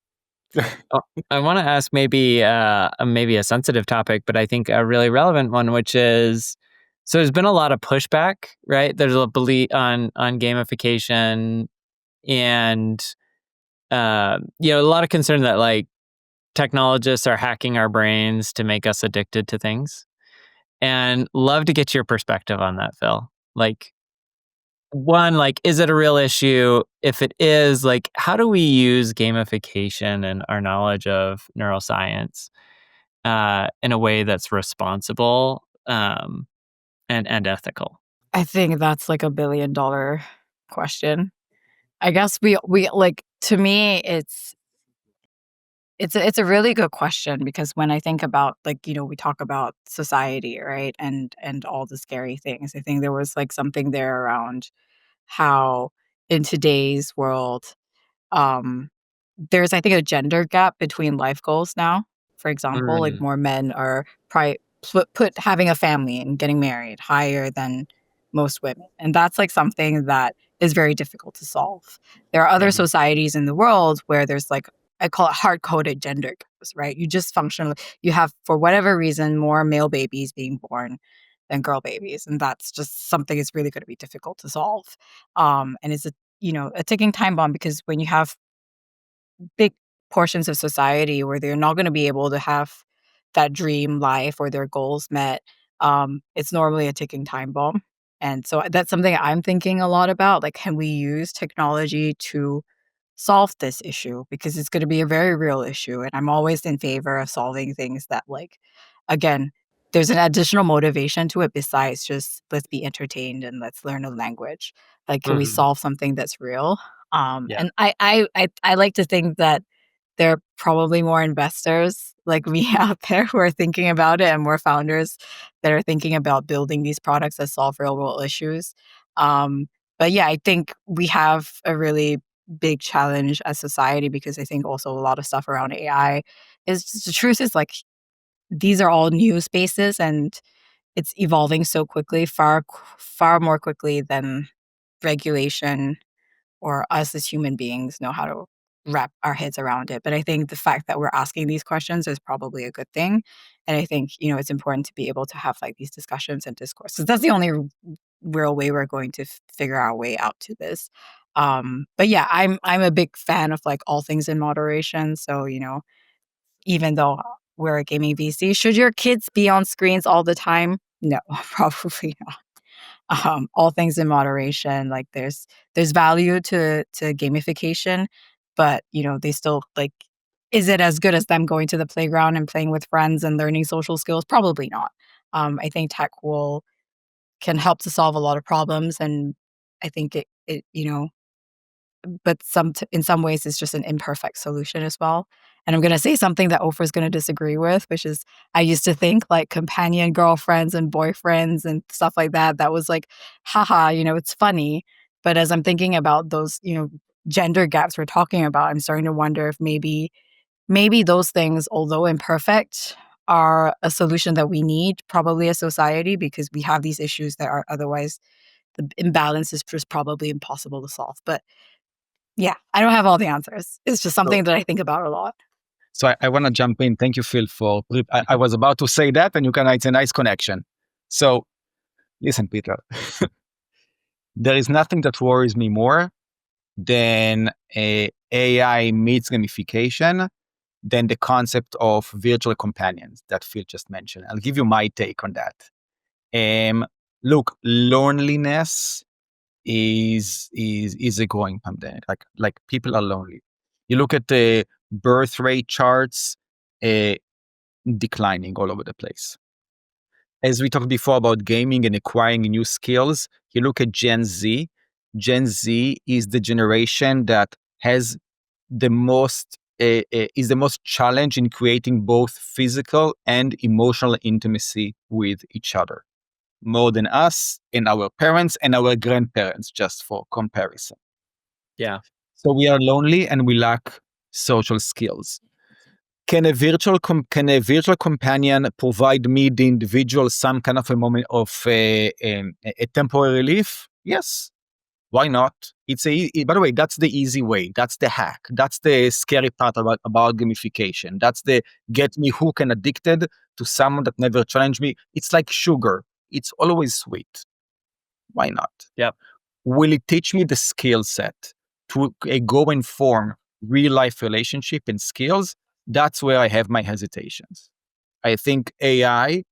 I want to ask maybe a sensitive topic, but I think a really relevant one, which is, so there's been a lot of pushback, right? There's a belief on gamification, and a lot of concern that like technologists are hacking our brains to make us addicted to things. And love to get your perspective on that, Phil. Like, one, like, is it a real issue? If it is, like, how do we use gamification and our knowledge of neuroscience in a way that's responsible and ethical? I think that's like $1 billion question. I guess we like, to me, it's a really good question, because when I think about, like, we talk about society, right? And all the scary things. I think there was like something there around how in today's world, there's, I think, a gender gap between life goals now. for example. Like more men are put having a family and getting married higher than most women. And that's like something that is very difficult to solve. There are other societies in the world where there's like, I call it hard-coded gender gaps, right? You just you have, for whatever reason, more male babies being born than girl babies. And that's just something that's really going to be difficult to solve. And it's a ticking time bomb, because when you have big portions of society where they're not going to be able to have that dream life or their goals met, it's normally a ticking time bomb. And so that's something I'm thinking a lot about. Like, can we use technology to solve this issue? Because it's going to be a very real issue. And I'm always in favor of solving things that, like, again, there's an additional motivation to it besides just let's be entertained and let's learn a language. Like, can we solve something that's real? And I like to think that there are probably more investors like me out there who are thinking about it, and more founders that are thinking about building these products that solve real world issues. But yeah, I think we have a really big challenge as society, because I think also a lot of stuff around AI is just, the truth is, like, these are all new spaces and it's evolving so quickly, far more quickly than regulation or us as human beings know how to wrap our heads around it. But I think the fact that we're asking these questions is probably a good thing. And I think, it's important to be able to have like these discussions and discourse, because that's the only real way we're going to figure our way out to this. But yeah, I'm a big fan of like all things in moderation. So, even though we're a gaming VC, should your kids be on screens all the time? No, probably not. All things in moderation. Like, there's value to gamification, but they still, like, is it as good as them going to the playground and playing with friends and learning social skills? Probably not. I think tech can help to solve a lot of problems, and I think it but in some ways it's just an imperfect solution as well. And I'm going to say something that Oprah's going to disagree with, which is, I used to think like companion girlfriends and boyfriends and stuff like that, that was like, haha, it's funny. But as I'm thinking about those, gender gaps we're talking about, I'm starting to wonder if maybe those things, although imperfect, are a solution that we need probably as society, because we have these issues that are otherwise, the imbalance is just probably impossible to solve. But yeah, I don't have all the answers. It's just something that I think about a lot. So I want to jump in. Thank you, Phil, for I was about to say that, and it's a nice connection. So listen, Peter, there is nothing that worries me more than AI meets gamification than the concept of virtual companions that Phil just mentioned. I'll give you my take on that. Look, loneliness is a growing pandemic. Like people are lonely. You look at the birth rate charts, declining all over the place. As we talked before about gaming and acquiring new skills, you look at Gen Z. Gen Z is the generation that has the most challenge in creating both physical and emotional intimacy with each other, more than us and our parents and our grandparents, just for comparison. Yeah. So we are lonely and we lack social skills. Can a virtual companion provide me, the individual, some kind of a moment of a temporary relief? Yes. Why not? By the way, that's the easy way. That's the hack. That's the scary part about gamification. That's the get me hooked and addicted to someone that never challenged me. It's like sugar. It's always sweet. Why not? Yep. Will it teach me the skill set to go and form real life relationship and skills? That's where I have my hesitations. I think AI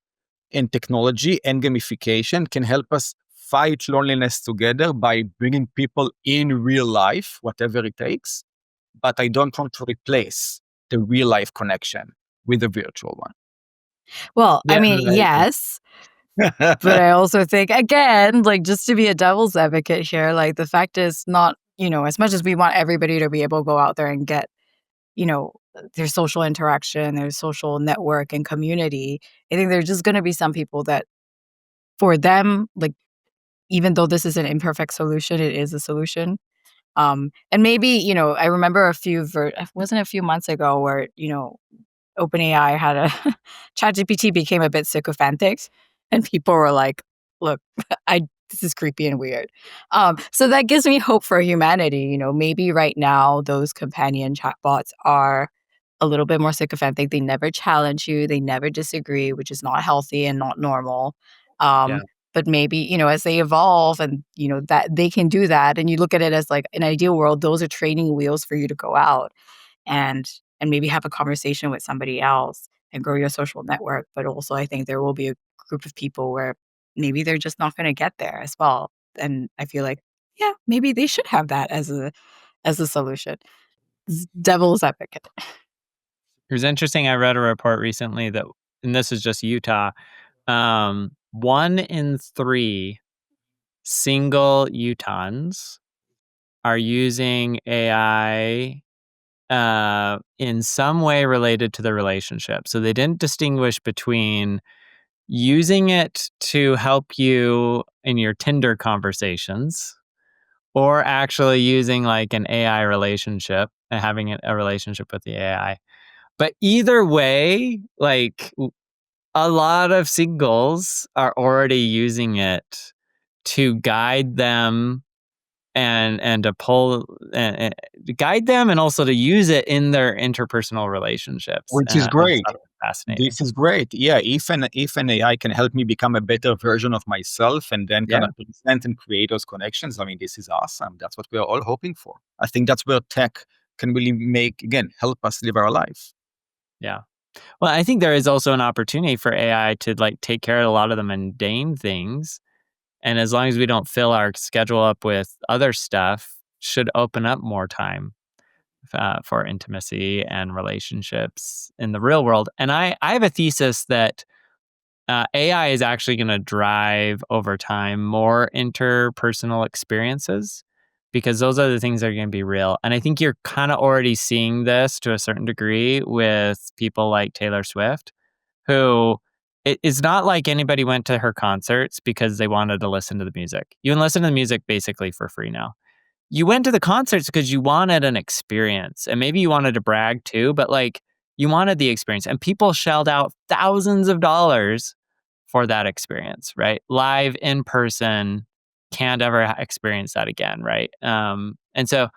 and technology and gamification can help us fight loneliness together by bringing people in real life, whatever it takes. But I don't want to replace the real life connection with a virtual one. Well, I mean, yes. But I also think, again, like, just to be a devil's advocate here, like, the fact is not, as much as we want everybody to be able to go out there and get, their social interaction, their social network and community, I think there's just going to be some people that, for them, like, even though this is an imperfect solution, it is a solution. And maybe, I remember wasn't a few months ago where, OpenAI had a ChatGPT became a bit sycophantic, and people were like, "Look, this is creepy and weird." So that gives me hope for humanity. You know, maybe right now those companion chatbots are a little bit more sycophantic. They never challenge you. They never disagree, which is not healthy and not normal. Yeah. But maybe, you know, as they evolve and, you know, that they can do that. And you look at it as like an ideal world, those are training wheels for you to go out and maybe have a conversation with somebody else and grow your social network. But also I think there will be a group of people where maybe they're just not going to get there as well. And I feel like, yeah, maybe they should have that as a solution. Devil's advocate. It was interesting. I read a report recently that, and this is just Utah, 1 in 3 single Utahns are using AI in some way related to the relationship. So they didn't distinguish between using it to help you in your Tinder conversations or actually using like an AI relationship and having a relationship with the AI. But either way, like a lot of singles are already using it to guide them and to pull and to guide them and also to use it in their interpersonal relationships. Which And is I just great. thought it was fascinating. This is great. Yeah, if an AI can help me become a better version of myself and then kind Yeah. of present and create those connections, I mean, this is awesome. That's what we're all hoping for. I think that's where tech can really help us live our life. Yeah. Well, I think there is also an opportunity for AI to like take care of a lot of the mundane things. And as long as we don't fill our schedule up with other stuff, should open up more time for intimacy and relationships in the real world. And I have a thesis that AI is actually going to drive over time more interpersonal experiences because those are the things that are going to be real. And I think you're kind of already seeing this to a certain degree with people like Taylor Swift, who it is not like anybody went to her concerts because they wanted to listen to the music. You can listen to the music basically for free now. You went to the concerts because you wanted an experience and maybe you wanted to brag too, but like you wanted the experience and people shelled out thousands of dollars for that experience, right? Live in person, can't ever experience that again, right? And so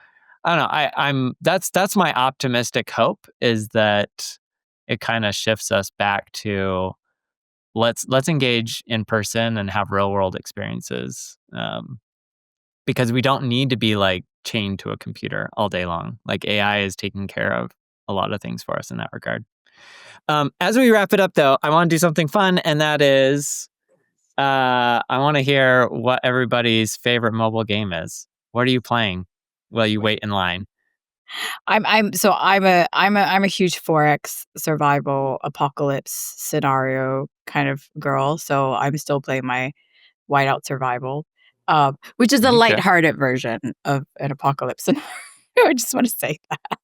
I don't know. I'm that's my optimistic hope is that it kind of shifts us back to let's engage in person and have real world experiences. Because we don't need to be like chained to a computer all day long. Like AI is taking care of a lot of things for us in that regard. As we wrap it up, though, I want to do something fun, and that is I want to hear what everybody's favorite mobile game is. What are you playing while you wait in line? I'm a huge 4X survival apocalypse scenario kind of girl. So I'm still playing my Whiteout Survival, which is a Okay. lighthearted version of an apocalypse scenario. I just want to say that.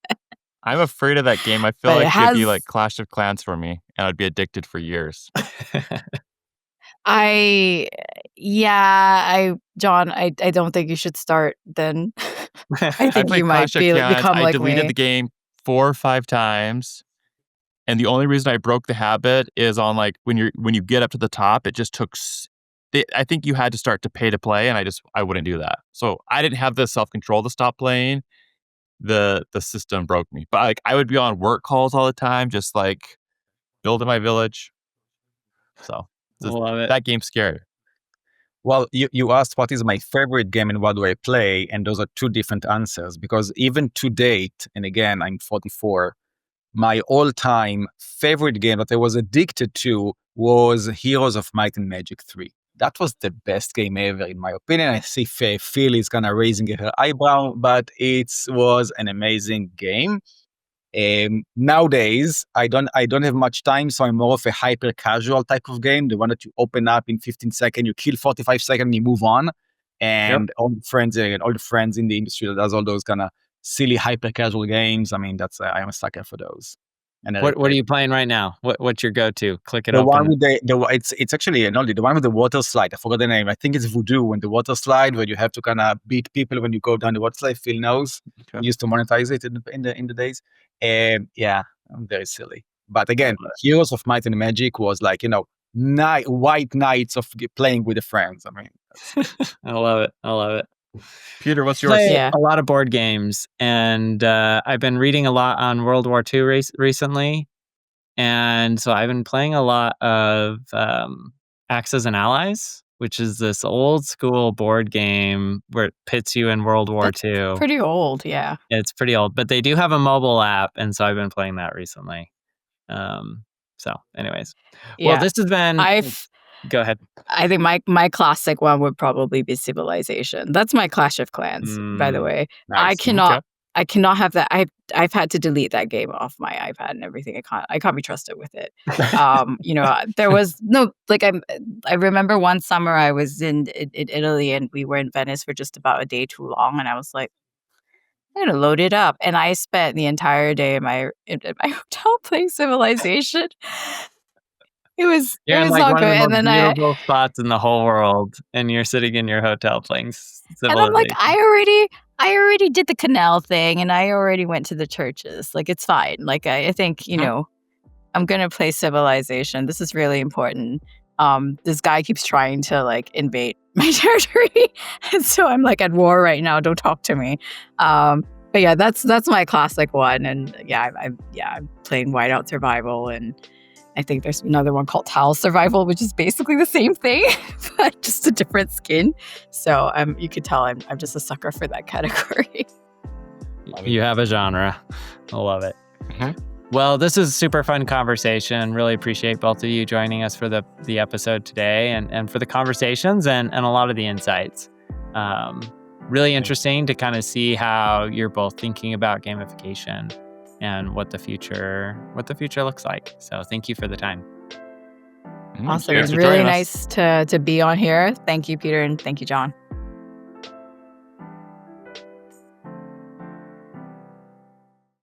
I'm afraid of that game. I feel But it like it'd be has like Clash of Clans for me, and I'd be addicted for years. I John, I don't think you should start then. I I think you played might Clash of Clans. become I like deleted me. the game 4 or 5 times, and the only reason I broke the habit is on like when you get up to the top, it just took. I think you had to start to pay to play, and I wouldn't do that. So I didn't have the self control to stop playing. The system broke me, but like I would be on work calls all the time, just like building my village. So Love it. that game's scary. Well, you asked what is my favorite game and what do I play, and those are two different answers because even to date, and again, I'm 44, my all-time favorite game that I was addicted to was Heroes of Might and Magic 3. That was the best game ever, in my opinion. I see Phil is kind of raising her eyebrow, but it was an amazing game. Nowadays, I don't have much time, so I'm more of a hyper casual type of game. The one that you open up in 15 seconds, you kill 45 seconds, and you move on. Yep. And all the friends in the industry that does all those kind of silly hyper casual games. I mean, that's I'm a sucker for those. And What are you playing right now? What's your go-to? Click it the one open. with it's actually an oldie. The one with the water slide. I forgot the name. I think it's Voodoo. When the water slide, where you have to kind of beat people when you go down the water slide. Phil knows. Okay. We used to monetize it in the days. Yeah, I'm very silly. But again, Heroes of Might and Magic was like, white nights of playing with the friends. I mean, I love it. Peter, what's yours? Play Yeah. a lot of board games, and I've been reading a lot on World War II recently, and so I've been playing a lot of Axis and Allies, which is this old school board game where it pits you in World War II. Pretty old, yeah. It's pretty old, but they do have a mobile app, and so I've been playing that recently. So, anyways, well, this has been. Go ahead. I think my classic one would probably be Civilization. That's my Clash of Clans, by the way. nice. I cannot have that. I've had to delete that game off my iPad and everything. I can't be trusted with it. There was no I remember one summer I was in Italy and we were in Venice for just about a day too long, and I was like, I'm gonna load it up, and I spent the entire day in my hotel playing Civilization. It was You're in like not one good, of the and most then beautiful spots in the whole world, and you're sitting in your hotel playing Civilization. And I'm like, I already did the canal thing, and I already went to the churches. Like, it's fine. Like, I think, I'm going to play Civilization. This is really important. This guy keeps trying to, like, invade my territory. And so I'm, like, at war right now. Don't talk to me. But yeah, that's my classic one. And yeah, I'm playing Whiteout Survival, and I think there's another one called Tile Survival, which is basically the same thing, but just a different skin. So you could tell I'm just a sucker for that category. You have a genre. I love it. Well, this is a super fun conversation. Really appreciate both of you joining us for the episode today and for the conversations and a lot of the insights. Really interesting to kind of see how you're both thinking about gamification and what the future looks like. So thank you for the time. Awesome. It was really nice to be on here. Thank you, Peter, and thank you, John.